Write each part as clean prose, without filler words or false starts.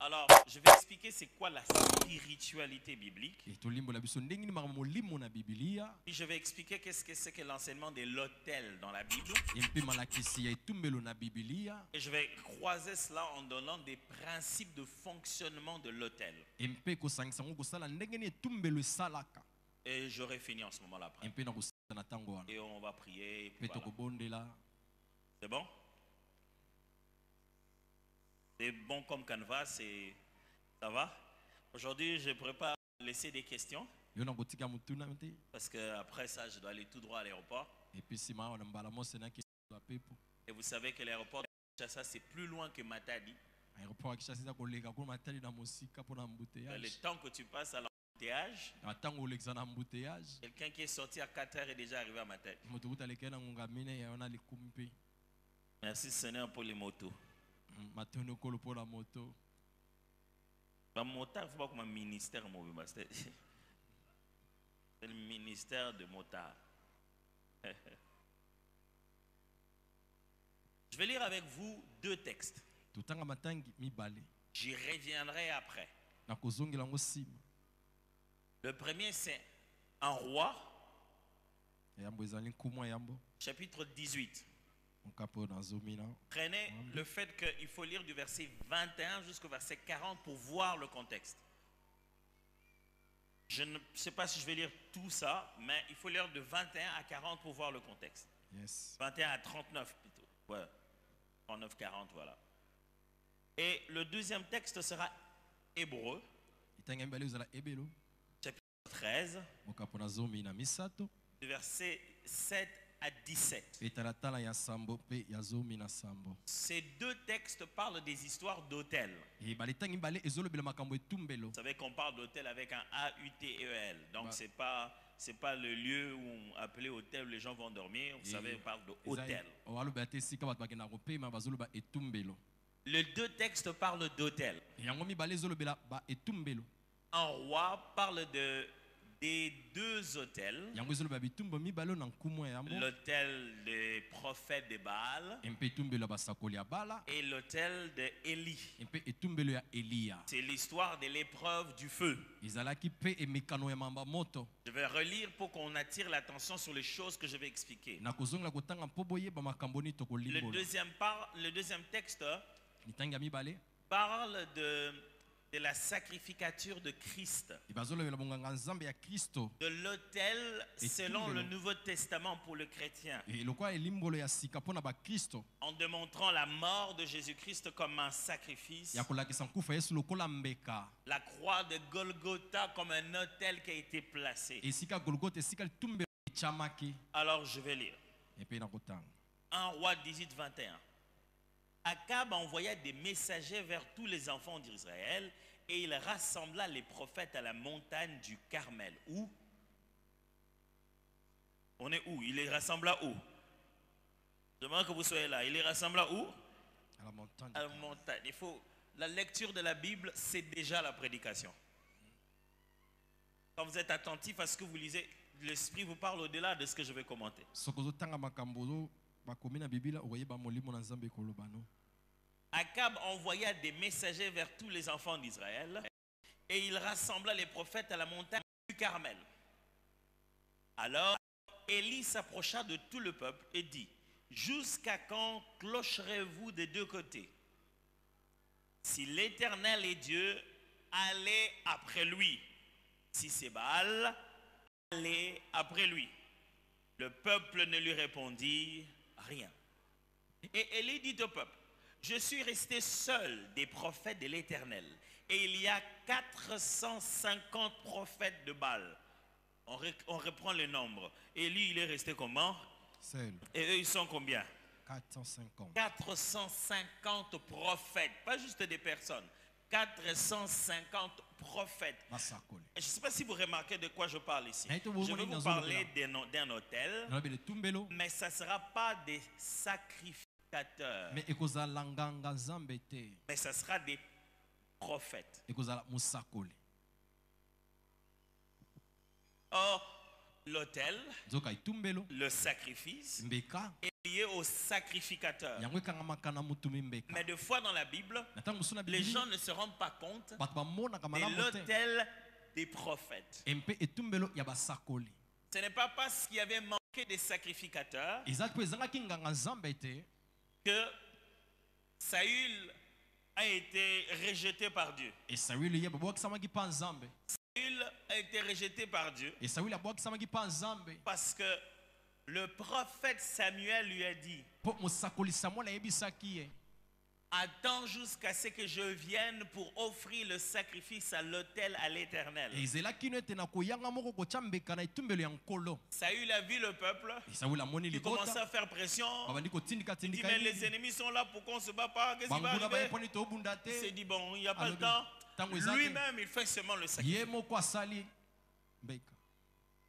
Alors, je vais expliquer c'est quoi la spiritualité biblique. Puis je vais expliquer qu'est-ce que c'est que l'enseignement de l'autel dans la Bible. Et je vais croiser cela en donnant des principes de fonctionnement de l'autel. Et j'aurai fini en ce moment-là après. Et on va prier. Voilà. C'est bon? C'est bon comme canevas, ça va? Aujourd'hui, je prépare à laisser des questions. Parce qu'après ça, je dois aller tout droit à l'aéroport. Et vous savez que l'aéroport de Kinshasa, c'est plus loin que Matadi. Le temps que tu passes à l'embouteillage, quelqu'un qui est sorti à 4 heures est déjà arrivé à Matadi. Merci Seigneur pour les motos. Le motard, il ne faut pas comme un ministère. C'est le ministère de motard. Je vais lire avec vous 2 textes. J'y reviendrai après. Le premier, c'est un roi, chapitre 18. Prenez le fait qu'il faut lire du verset 21 jusqu'au verset 40 pour voir le contexte. Je ne sais pas si je vais lire tout ça, mais il faut lire de 21 à 40 pour voir le contexte. Yes. 21 à 39 plutôt. Ouais. 39, 40, voilà. Et le deuxième texte sera Hébreu, chapitre 13, du verset 7 à 17. Ces 2 textes parlent des histoires d'autel. Vous savez qu'on parle d'autel avec un A-U-T-E-L. Donc c'est pas le lieu où appelé hôtel où les gens vont dormir. Vous savez, on parle d'hôtel. Les 2 textes parlent d'autel. Un roi parle des 2 hôtels. L'hôtel des prophètes de Baal et l'hôtel d'Élie. C'est l'histoire de l'épreuve du feu. Je vais relire pour qu'on attire l'attention sur les choses que je vais expliquer. Le deuxième texte parle de la sacrificature de Christ, de l'autel selon le Nouveau Testament pour le chrétien, en démontrant la mort de Jésus-Christ comme un sacrifice, la croix de Golgotha comme un autel qui a été placé. Alors je vais lire 1 Roi 18, 21. Akab envoya des messagers vers tous les enfants d'Israël et il rassembla les prophètes à la montagne du Carmel. Où? On est où? Il les rassembla où? J'aimerais que vous soyez là. Il les rassembla où? À la montagne. À la montagne. La lecture de la Bible, c'est déjà la prédication. Quand vous êtes attentif à ce que vous lisez, l'Esprit vous parle au-delà de ce que je vais commenter. Akab envoya des messagers vers tous les enfants d'Israël et il rassembla les prophètes à la montagne du Carmel. Alors Élie s'approcha de tout le peuple et dit: jusqu'à quand clocherez-vous des 2 côtés? Si l'Éternel est Dieu, allez après lui. Si c'est Baal, allez après lui. Le peuple ne lui répondit rien. Et Élie dit au peuple: je suis resté seul des prophètes de l'Éternel. Et il y a 450 prophètes de Baal. On reprend le nombre. Et lui, il est resté comment? Seul. Et eux, ils sont combien? 450. 450 prophètes. Pas juste des personnes. 450 prophètes. Je ne sais pas si vous remarquez de quoi je parle ici. Je vais vous parler d'un hôtel. Mais ça ne sera pas des sacrificateurs. Mais ça sera des prophètes. Or, l'autel, le sacrifice et lié au sacrificateur. yango ekangamaka na mutu mimbeka. Mais des fois dans la Bible, Na ntango mosusu na les Biblia, gens ne se rendent pas compte bato bamonaka de malamu te l'autel des prophètes. mpe etumbelo ya basakoli. Ce n'est pas parce qu'il y avait manqué des sacrificateurs Ezalaki mpo ezangaki nganga nzambe te que Saül a été rejeté par Dieu. esawili ye babwakisamaki mpa nzambe. Saül a été rejeté par Dieu esawili abwakisamaki mpa nzambe parce que le prophète Samuel lui a dit, mpo mosakoli samuel ayebisaki ye attends jusqu'à ce que je vienne pour offrir le sacrifice à l'autel à l'Éternel. ezelaki no ete na koyanga moko kotya mbeka na etumbelo ya nkolo. Saül a vu le peuple, esawili amoni il commençait libota à faire pression. babandi Il dit, kotindika-tindika mais ye les ennemis sont là, pourquoi on ne se bat pas? Qu'est-ce qui va banguna arriver? bayeponi tobunda Il s'est te dit, bon, il n'y a pas le Alobi, temps. ntango eza te. Lui-même, il fait seulement le sacrifice. ye moko asali mbeka.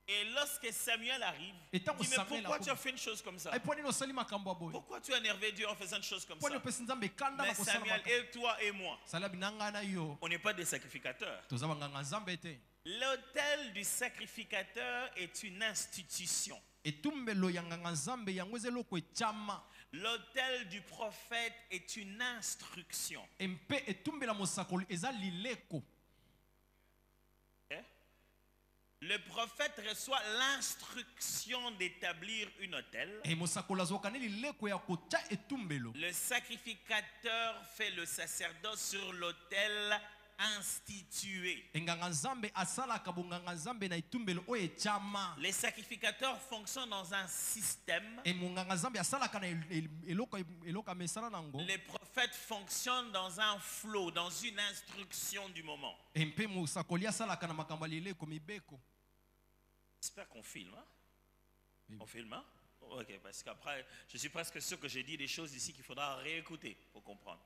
Et lorsque Samuel arrive, Et il tant dit, que mais Samuel pourquoi a- tu as fait une chose comme ça? mpo nini osali makambo ya boye Pourquoi tu as énervé Dieu en faisant une chose comme mpo ça? nini opesi nzambe ekanda Mais na kosala Samuel, makambo. et toi et moi, sala bina ngai na yo on n'est pas des sacrificateurs. toza banganga nzambe te. L'autel du sacrificateur est une institution. etumbelo ya nganga nzambe yango eza eloko etyama L'autel du prophète est une instruction. mpe etumbela mosakoli eza lileko. Ok? Le prophète reçoit l'instruction d'établir une autel. e mosakoli azwaka ne lileko ya kotya etumbelo. Le sacrificateur fait le sacerdoce sur l'autel institué. enganga nzambe asalaka bonganga nzambe na etumbelo oyo etyama. Les sacrificateurs fonctionnent dans un système. e monganga nzambe asalaka na eloko amesala nango. Les prophètes fonctionnent dans un flot, dans une instruction du moment. e mpe mosakoli asalaka na makambo ya lileko mibeko. J'espère qu'on filme. Hein? Oui. On filme, hein? Ok, parce qu'après, je suis presque sûr que j'ai dit des choses ici qu'il faudra réécouter pour comprendre.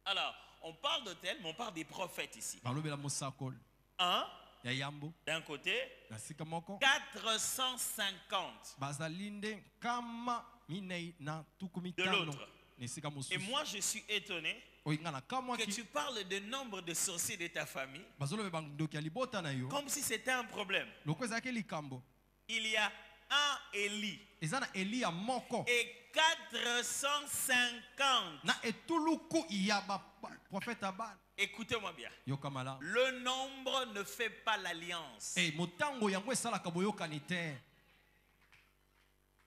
Alors, on parle d'autel, mais on parle des prophètes ici. balobela mosakoli Un, ya yambo d'un côté, na sika moko 450. bazali nde nkama minei na tuku De mitano l'autre. na esika Et mosusu moi, je suis étonné oyo nga na que kamwaki tu parles de nombre de sorciers de ta famille bazolobe bandoki ya libota na yo comme si c'était un problème. loko ezalaki likambo. Il y a un Élie eza na eliya moko et 450. na etuluku ya baprofete ya bana. Écoutez-moi bien. yoka malamu. Le nombre ne fait pas l'alliance. motango yango esalaka boyokani te.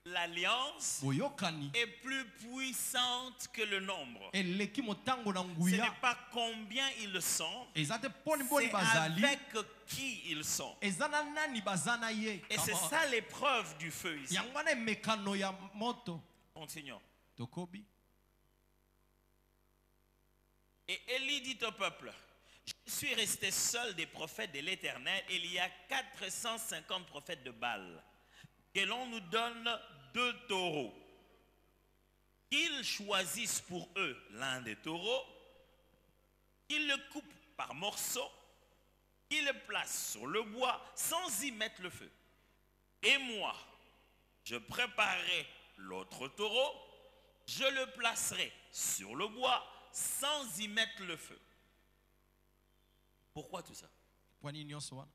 L'alliance boyokani est plus puissante que le nombre. eleki motango na Ce n'est nguya. pas combien ils sont, eza te poni boni c'est bazali avec qui ils sont. eza na nani baza na ye. Et c'est ça l'épreuve du feu ici. yango wana emekano ya moto. Continuons. tokobi Et Élie dit au peuple, je suis resté seul des prophètes de l'Éternel. Il y a 450 prophètes de Baal. Que l'on nous donne 2 taureaux. Qu'ils choisissent pour eux l'un des taureaux, qu'ils le coupent par morceaux, qu'ils le placent sur le bois sans y mettre le feu. Et moi, je préparerai l'autre taureau, je le placerai sur le bois sans y mettre le feu. Pourquoi tout ça? pwani nyonso wana.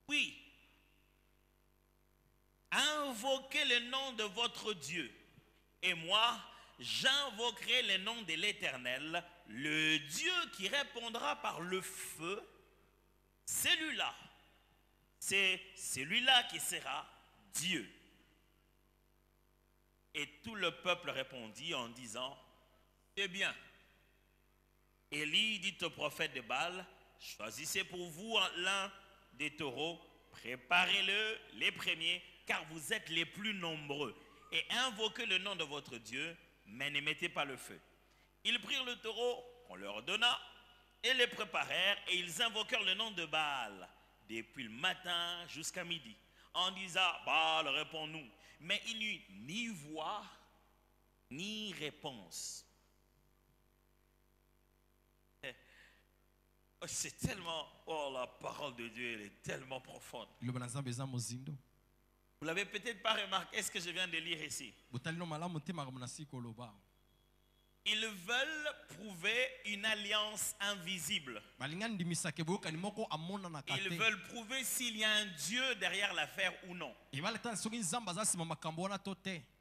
Oui. Invoquez le nom de votre Dieu. Et moi, j'invoquerai le nom de l'Éternel, le Dieu qui répondra par le feu. Celui-là, c'est celui-là qui sera Dieu. Et tout le peuple répondit en disant, c'est bien. Élie dit au prophète de Baal, choisissez pour vous l'un des taureaux, préparez-le les premiers, car vous êtes les plus nombreux, et invoquez le nom de votre Dieu, mais ne mettez pas le feu. Ils prirent le taureau qu'on leur donna, et le préparèrent, et ils invoquèrent le nom de Baal, depuis le matin jusqu'à midi, en disant, Baal, réponds-nous. Mais il n'y eut ni voix, ni réponse. C'est tellement, oh la parole de Dieu, elle est tellement profonde. liloba na nzambe eza mozindo. Vous l'avez peut-être pas remarqué, est-ce que je viens de lire ici? botali no malamu te makambo na sika oloba. Ils veulent prouver une alliance invisible. Ils Ils veulent prouver s'il y a un Dieu derrière l'affaire ou non.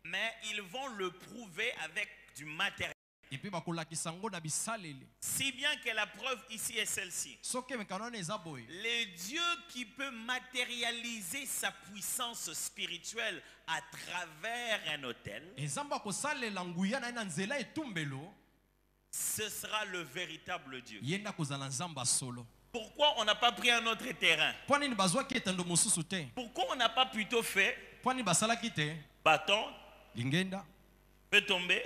Mais ils vont le prouver avec du matériel. Si bien que la preuve ici est celle-ci. Le Dieu qui peut matérialiser sa puissance spirituelle à travers un autel, ce sera le véritable Dieu. Pourquoi on n'a pas pris un autre terrain? Pourquoi on n'a pas plutôt fait bâton, peut tomber?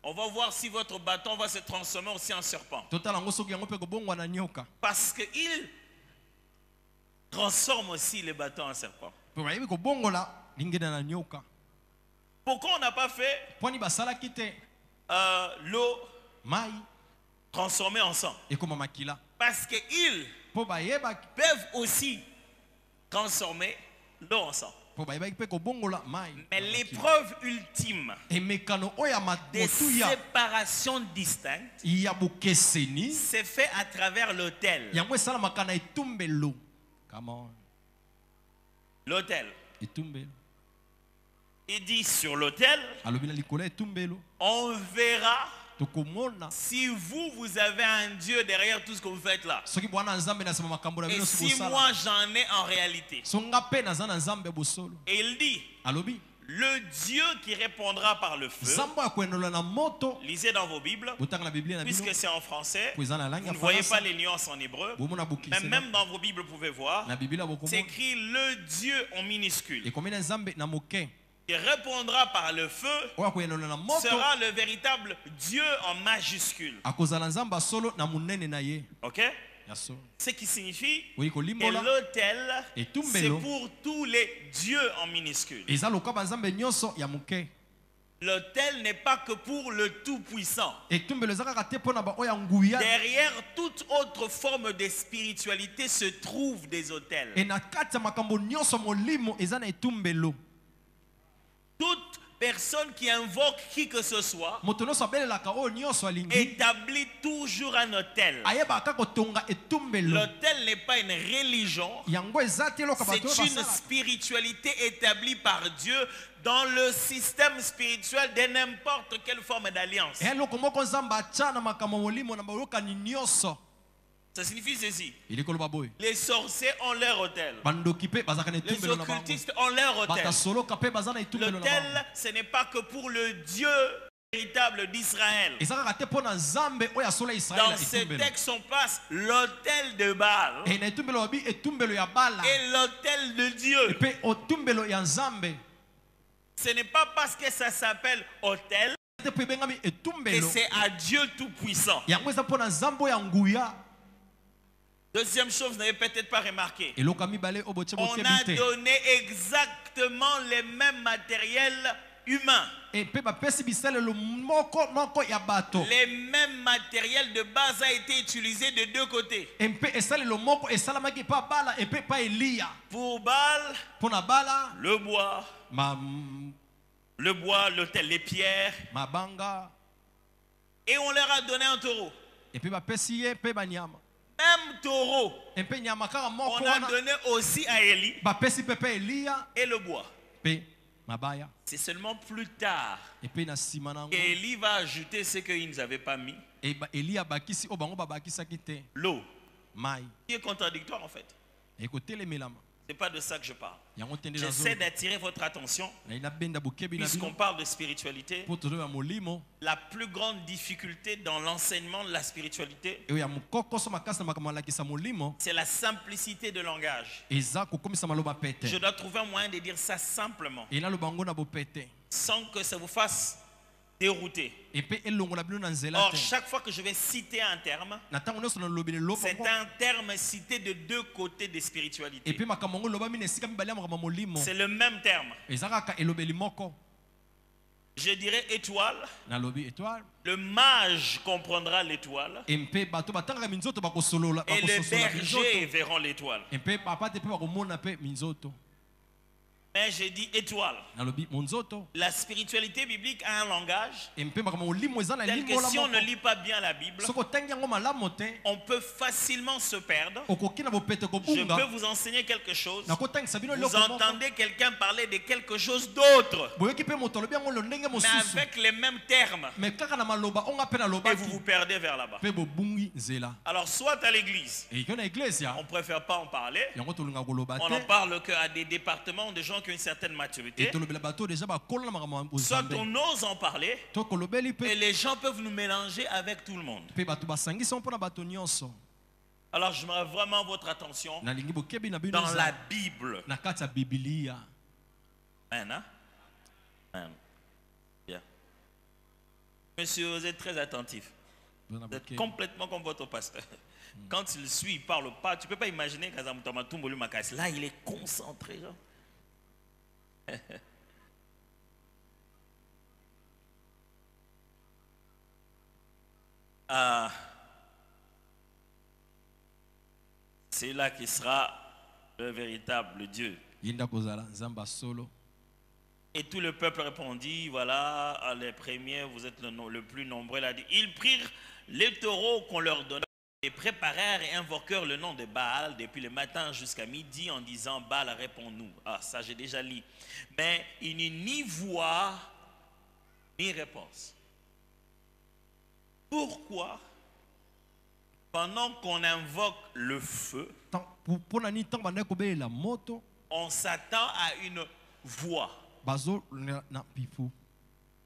On va voir si votre bâton va se transformer aussi en serpent. Parce qu'il transforme aussi les bâtons en serpent. Pourquoi on n'a pas fait l'eau transformée en sang? Parce qu'ils peuvent aussi transformer l'eau en sang. Mais l'épreuve ultime des séparations distinctes c'est fait à travers l'autel. L'autel. Il dit sur l'autel, on verra si vous avez un Dieu derrière tout ce que vous faites là. Et si moi j'en ai en réalité. Et il dit, le Dieu qui répondra par le feu. Lisez dans vos Bibles, puisque c'est en français, vous ne voyez pas les nuances en hébreu, mais même dans vos Bibles vous pouvez voir, c'est écrit le Dieu en minuscule. Qui répondra par le feu sera le véritable Dieu en majuscule. Ok? Ce qui signifie que l'autel c'est pour tous les dieux en minuscule. L'autel n'est pas que pour le Tout-Puissant. Derrière toute autre forme de spiritualité se trouvent des autels. Toute personne qui invoque qui que ce soit établit toujours un autel. L'autel n'est pas une religion, c'est une spiritualité établie par Dieu dans le système spirituel de n'importe quelle forme d'alliance. Ça signifie ceci. Les sorciers ont leur autel. Les occultistes ont leur autel. L'autel, ce n'est pas que pour le Dieu véritable d'Israël. Dans ces textes, on passe l'autel de Baal et l'autel de Dieu. Ce n'est pas parce que ça s'appelle autel que c'est à Dieu Tout-Puissant. Deuxième chose, vous n'avez peut-être pas remarqué. On a donné exactement les mêmes matériels humains. Les mêmes matériels de base a été utilisé de deux côtés. Pour Baal, le bois, l'autel, les pierres. Et on leur a donné un taureau. Même taureau, on a donné aussi à Élie et le bois. C'est seulement plus tard qu'Élie va ajouter ce qu'ils n'avaient pas mis. L'eau, qui est contradictoire en fait. C'est pas de ça que je parle. J'essaie d'attirer votre attention. Puisqu'on parle de spiritualité, la plus grande difficulté dans l'enseignement de la spiritualité, c'est la simplicité de langage. Je dois trouver un moyen de dire ça simplement, sans que ça vous fasse dérouter. Or, chaque fois que je vais citer un terme, c'est un terme cité de deux côtés de spiritualité. C'est le même terme. Je dirais étoile. Le mage comprendra l'étoile. Et les bergers verront l'étoile. Mais j'ai dit étoile. nalobi monzoto La spiritualité biblique a un langage empe makambo molimo eza na tel limbo que la si on moko ne lit pas bien la Bible, soko otangi yango malamu te on peut facilement se perdre. okoki na bopete Je kobunga peux vous enseigner quelque chose. nakotangisa bino Vous eloko moko entendez quelqu'un parler de quelque chose d'autre, boyoki mpe moto alobi yango lo ndenge mais mosusu avec les mêmes termes, me kaka na maloba onga mpe et vous nalobaki vous perdez vers là-bas. mpe bobungi nzela Alors, soit à l'église, eyiki na iglesia on ne préfère pas en parler. yango tolingaka koloba On n'en te parle qu'à des départements de gens qui ont une certaine maturité. tolobela bato deja bakola na makambo ya Soit ozambe on ose en parler, to kolobeli et mpe les gens peuvent nous mélanger avec tout le monde. mpe bato basangisa mpo na bato nyonso Alors, j'aimerais vraiment votre attention nalingi bokebi na bino dans eza la Bible. na kati ya bibilia Amen, hein? Amen. Bien. Monsieur, vous êtes très attentif. Vous êtes complètement comme votre pasteur. Quand il suit, il ne parle pas. Tu ne peux pas imaginer que là, il est concentré. Genre. C'est là qui sera le véritable Dieu. yinda kozala nzambe solo Et tout le peuple répondit, voilà, les premiers, vous êtes le plus nombreux. Il a dit, ils prirent les taureaux qu'on leur donna et préparèrent et invoquèrent le nom de Baal depuis le matin jusqu'à midi en disant, Baal, réponds-nous. Ah, ça j'ai déjà lu. Mais il n'y a ni voix, ni réponse. Pourquoi, pendant qu'on invoque le feu, mpona nini ntango bandaki kobelela moto on s'attend à une voix? bazo na pifu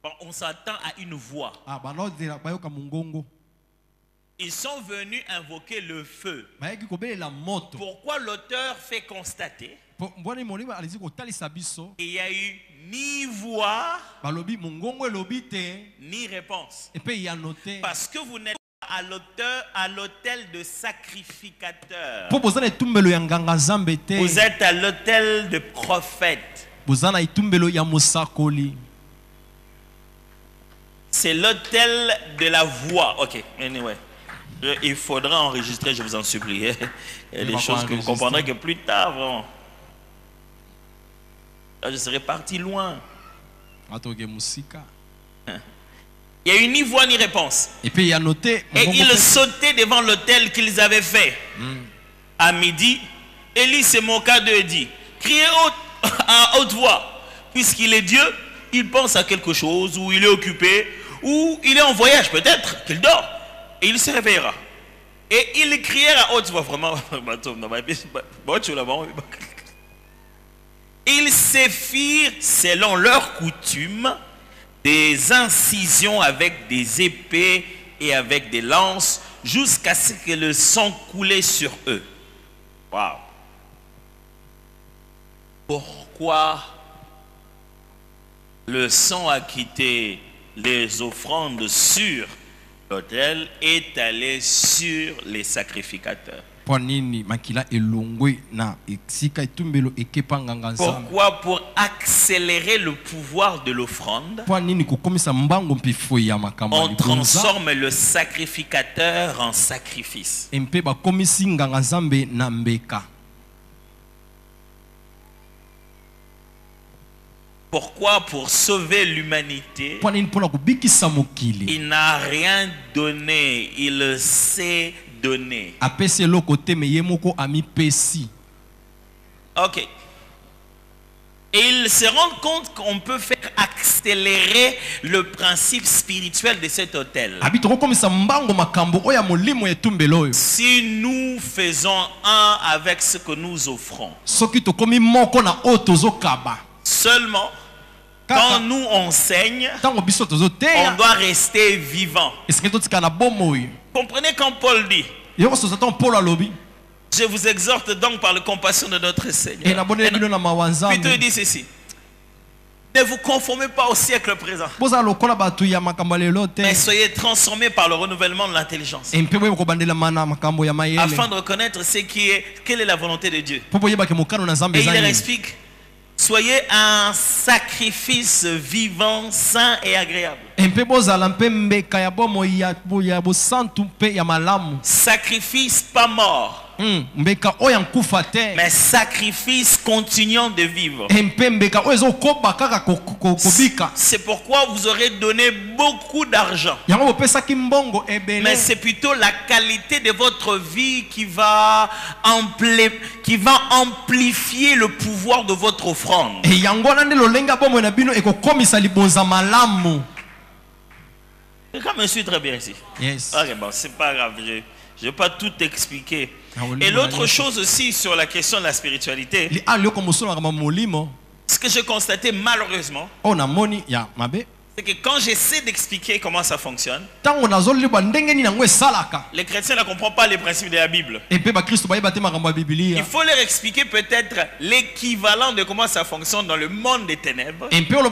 Bon, on s'attend à une voix. banozela bayoka mongongo Ils sont venus invoquer le feu. bayaki kobelela moto Pourquoi l'auteur fait constater mbwani molimo alizi kotalisa biso qu'il n'y a eu ni voix, balobi mongongo elobi te ni réponse? epe yano te Parce que vous n'êtes pas à l'autel de sacrificateur. mpo boza na etumbelo ya nganga nzambe te Vous êtes à l'autel de prophète. boza na etumbelo ya mosakoli C'est l'autel de la voix. Ok, anyway. Il faudra enregistrer, je vous en supplie. Il y a des choses que vous comprendrez que plus tard, vraiment. Là, je serais parti loin. atoke musika Il n'y a eu ni voix ni réponse. epe yano te Et mongongo ils pe- sautaient devant l'autel qu'ils avaient fait. À midi, Élie se moqua d'eux et dit, criez à haute voix, puisqu'il est Dieu, il pense à quelque chose, ou il est occupé, ou il est en voyage peut-être, qu'il dort, et il se réveillera. Et ils crièrent à haute voix, vraiment, ils se firent, selon leur coutume, des incisions avec des épées et avec des lances, jusqu'à ce que le sang coulait sur eux. Waouh! Pourquoi le sang a quitté les offrandes sur l'autel et est allé sur les sacrificateurs? mpo nini makila elongwe na esika etumbelo ekepa nganga nzambe Pourquoi? Pour accélérer le pouvoir de l'offrande, mpo nini kokomisa mbango mpifo ya makambo ya on libonza transforme le sacrificateur en sacrifice. mpe bakomisi nganga nzambe na mbeka Pourquoi? Pour sauver l'humanité, mpo nini mpona kobikisa mokili il n'a rien donné, il s'est donné. apesi eloko te me ye moko amipesi Ok. Et ils se rendent compte qu'on peut faire accélérer le principe spirituel de cet autel. abi tokokomisa mbango makambo oyo ya molimo ya etumbelo oyo Si nous faisons un avec ce que nous offrons, soki tokomi moko na oyo tozokaba seulement Kaka. quand nous on saigne, ntango biso on tozoteya doit rester vivant. esike totika na bomoi Comprenez quand Paul dit, yoko soza ntango polo alobi je vous exhorte donc par la compassion de notre Seigneur. e naboneli bino na mawa Plutôt il nzambe dit ceci, ne vous conformez pas au siècle présent, bozala lokola bato ya makambo ya lelo te mais soyez transformés par le renouvellement de l'intelligence, e mpe boyeba kobandelama na makambo ya mayele afin de reconnaître quelle est la volonté de Dieu. mpo boyebake mokano na nzambe Et il eza leur nini explique, soyez un sacrifice vivant, saint et agréable. Sacrifice pas mort. Mais sacrifice continuant de vivre. C'est pourquoi vous aurez donné beaucoup d'argent. Mais c'est plutôt la qualité de votre vie qui va amplifier le pouvoir de votre offrande. Quand je suis très bien ici. Yes. Ok, bon, c'est pas grave. Je ne vais pas tout expliquer. Et l'autre chose aussi sur la question de la spiritualité, ce que j'ai constaté malheureusement, c'est que quand j'essaie d'expliquer comment ça fonctionne, les chrétiens ne comprennent pas les principes de la Bible. Il faut leur expliquer peut-être l'équivalent de comment ça fonctionne dans le monde des ténèbres. Alors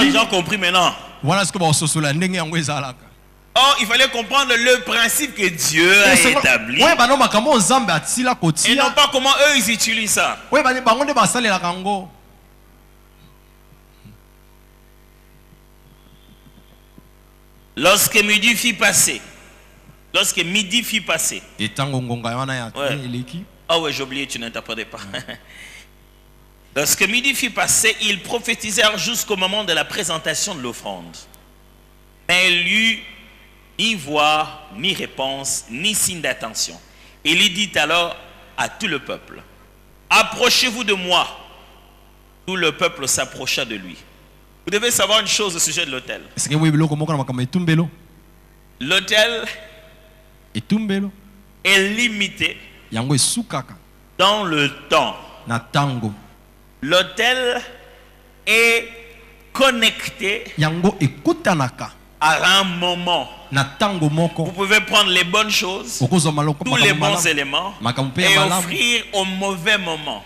les gens ont compris maintenant. Or, il fallait comprendre le principe que Dieu a établi. Et non pas comment eux ils utilisent ça. Lorsque midi fut passé. Ouais. Ah ouais, j'ai oublié, tu n'interprétais pas. Lorsque midi fut passé, ils prophétisèrent jusqu'au moment de la présentation de l'offrande. Mais il y eut ni voix, ni réponse, ni signe d'attention. Il y dit alors à tout le peuple, approchez-vous de moi. Tout le peuple s'approcha de lui. Vous devez savoir une chose au sujet de l'autel. L'autel est limité dans le temps. L'autel est connecté à un moment. Vous pouvez prendre les bonnes choses, tous les bons éléments, et offrir au mauvais moment.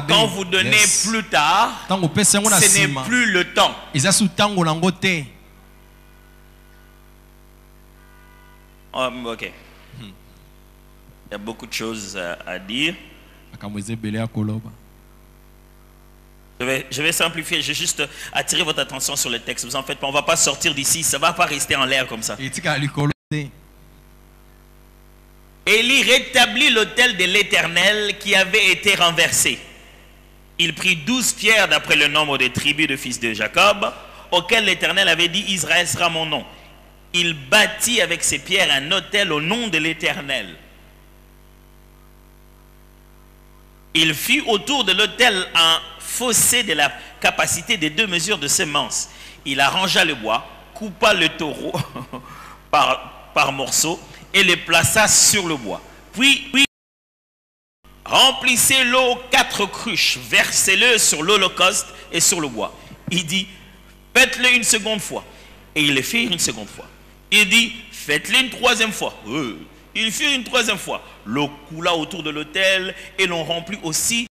Quand vous donnez plus tard, ce n'est plus le temps. Ok. Il y a beaucoup de choses à dire. Je vais simplifier, je vais juste attirer votre attention sur le texte. Vous en faites pas, on ne va pas sortir d'ici, ça ne va pas rester en l'air comme ça. Élie rétablit l'autel de l'Éternel qui avait été renversé. Il prit 12 pierres d'après le nombre des tribus de fils de Jacob, auxquelles l'Éternel avait dit, Israël sera mon nom. Il bâtit avec ces pierres un autel au nom de l'Éternel. Il fit autour de l'autel un fossé de la capacité des 2 mesures de semences. Il arrangea le bois, coupa le taureau par morceaux et le plaça sur le bois. Puis remplissez l'eau 4 cruches, versez-le sur l'holocauste et sur le bois. Il dit, faites-le une seconde fois. Et il le fit une seconde fois. Il dit, faites-le une 3e fois. Il fit une 3e fois. L'eau coula autour de l'autel et l'on remplit aussi